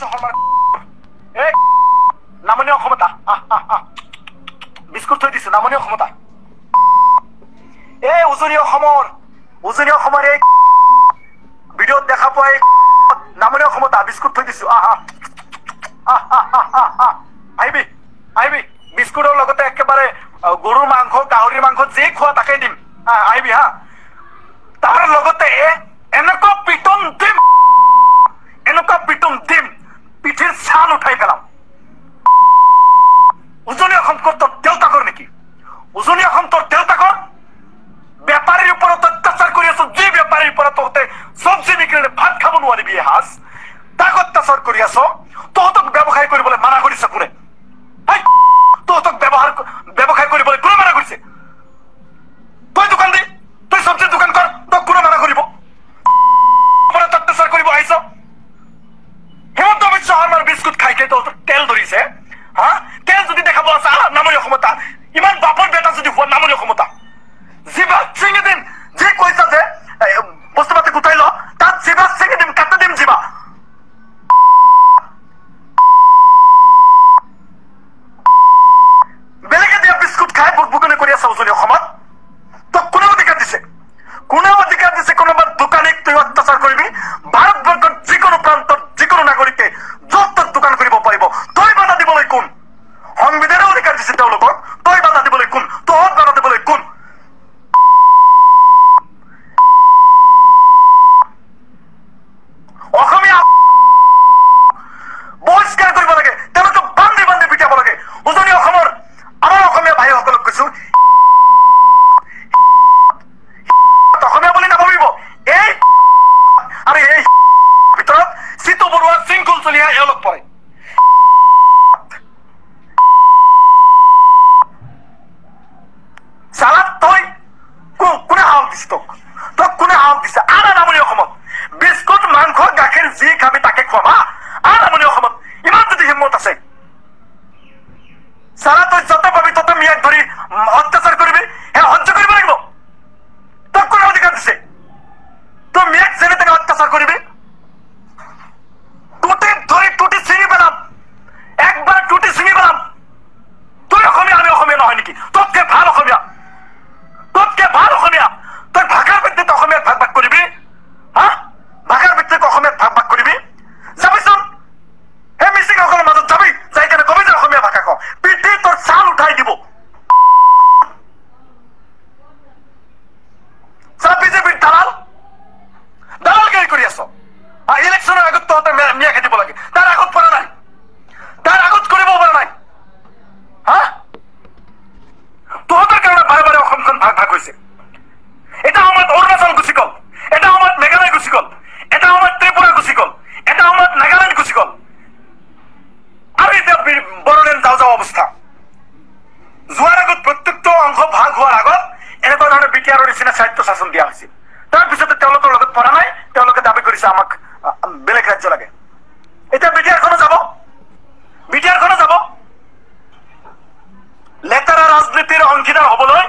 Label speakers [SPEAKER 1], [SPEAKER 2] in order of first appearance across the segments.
[SPEAKER 1] শৰ্মাৰ এই নামনি অসমতা বিস্কুট থৈ দিছো নামনি অসমতা এই উজনি অসমৰ এই ভিডিঅ'ত দেখা পোৱা এই নামনি অসমতা বিস্কুট থৈ দিছো আহিবি বিস্কুটৰ লগতে একেবাৰে গৰুৰ মাংস গাহৰিৰ মাংস যি খোৱা তাকে দিম আহিবি হা তাৰ লগতে এনেকুৱা পিটন দিম পিঠিৰ ছাল উঠাই পেলাম উজনি অসম তোৰ দেউতাকৰ নেকি উজনি অসম তোৰ দেউতাকৰ বেপাৰীৰ ওপৰত অত্যাচাৰ কৰি আছো যি বেপাৰীৰ ওপৰত তহঁতে চব্জি বিক্ৰীৰে ভাত খাব নোৱাৰিবি এসাঁজ তাক অত্যাচাৰ কৰি আছ তহঁতক ব্যৱসায় কৰিবলৈ মানা কৰিছে কোনে তহঁতক ব্যৱসায় কৰিবলৈ কোনে মানা কৰিছে তই দোকান দি তই চব্জিৰ দোকান কৰ তোক কোনে মানা কৰিব অত্যাচাৰ কৰিব আহিছ হিমন্ত বিশ্ব শৰ্মাৰ বিস্কুট খাইকে তহঁতৰ তেল ধৰিছে হা তেল যদি দেখাব আছে নামনি অসমতা ইমান বাপৰ বেটা যদি হোৱা নামনি অসমতা জিভা চিঙি দিম যি কৈছা যে বস্তু পাতি গোটাই ল তাত জিভা চিঙি দিম কাটি দিম জিভা বেলেগে দিয়া বিস্কুট খাই বুকবুকনি কৰি আছে উজনি অসমত তোক কোনে অধিকাৰ দিছে কোনোবা দোকানীক তই অত্যাচাৰ কৰিবি ভাৰতবৰ্ষৰ যিকোনো প্ৰান্তত যিকোনো নাগৰিকে য'ত ত'ত দোকান কৰিব পাৰিব তই বাধা দিবলৈ কোন সংবিধানে অধিকাৰ দিছে তেওঁলোকক তই বাধা দিবলৈ কোন তহঁত বাধা দিবলৈ কোন অসমীয়া বহিষ্কাৰ কৰিব লাগে তেওঁলোকে বান্ধি পিটাব লাগে উজনি অসমৰ আমাৰ অসমীয়া ভাইসকলক কৈছো অসমীয়া বুলি নাভাবিব এই আৰু এই ভিতৰত চিতু বৰুৱা শৃংখল চলিয়া এওঁলোক পৰে চালাত তই কোনে সাহস দিছে তোক কোনে সাহস দিছে নামনি অসমত বিস্কুট মাংস গাখীৰ যি খাবি তাকে খোৱাবা নামনি অসমত ইমান যদি হিম্মত আছে চালা তই যতে পাবি ততে মিয়াক ধৰি অত্যাচাৰ কৰিবি সহ্য কৰিব লাগিব তোক কোনে অধিকাৰ দিছে তই মিয়াক যেনে তেনে অত্যাচাৰ কৰিবি টুটি ছিঙি পেলাম একবাৰ টুটি ছিঙি পেলাম তই অসমীয়া আমি অসমীয়া নহয় নেকি তোতকে ভাল অসমীয়া তই ভাষাৰ ভিত্তিত অসমীয়াত ভাগ কৰিবি হা ভাষাৰ ভিত্তিত অসমীয়াত ভাগ কৰিবি যাবিচোন সেই মিচিংসকলৰ মাজত যাবি যাই কেনে কবি যে অসমীয়া ভাষা কওঁ পিঠি তোৰ ছাল উঠাই দিব বিজেপিৰ দালালগিৰি কৰি আছ ইলেকশ্যনৰ আগত তহঁতে মিয়া খেদিব লাগে তাৰ আগত পৰা নাই তাৰ আগত কৰিব পৰা নাই হা তহঁতৰ কাৰণে বাৰে বাৰে অসমখন ভাগ হৈছে এটা সময়ত অৰুণাচল গুচি গল এটা সময়ত মেঘালয় গুচি গল এটা সময়ত ত্ৰিপুৰা গুচি গল এটা সময়ত নাগালেণ্ড গুচি গল আৰু এতিয়া বড়োলেণ্ড যাওঁ অৱস্থা যোৱাৰ আগত প্ৰত্যেকটো অংশ ভাগ হোৱাৰ আগত এনেকুৱা ধৰণে বিটিআৰৰ নিচিনা স্বায়ত্ব শাসন দিয়া হৈছিল তাৰপিছতে তেওঁলোকৰ লগত পৰা নাই তেওঁলোকে দাবী কৰিছে আমাক বেলেগ ৰাজ্য লাগে এতিয়া বিটিআৰখনো যাব লেতেৰা ৰাজনীতিৰ অংশীদাৰ হবলৈ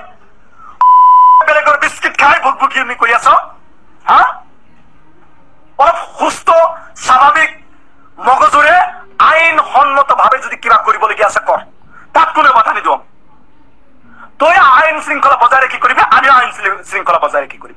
[SPEAKER 1] বেলেগৰ বিস্কিট খাই ভুকভুকিয়নি কৰি আছ হা অলপ সুস্থ স্বাভাৱিক মগজুৰে আইন সন্মতভাৱে যদি কিবা কৰিবলগীয়া আছে কৰ তাত কোনে বাধা নিদিওঁ তই আইন শৃংখলা বজাই ৰাখি কৰিবি আমিও আইন শৃংখলা বজাই ৰাখি কৰিবি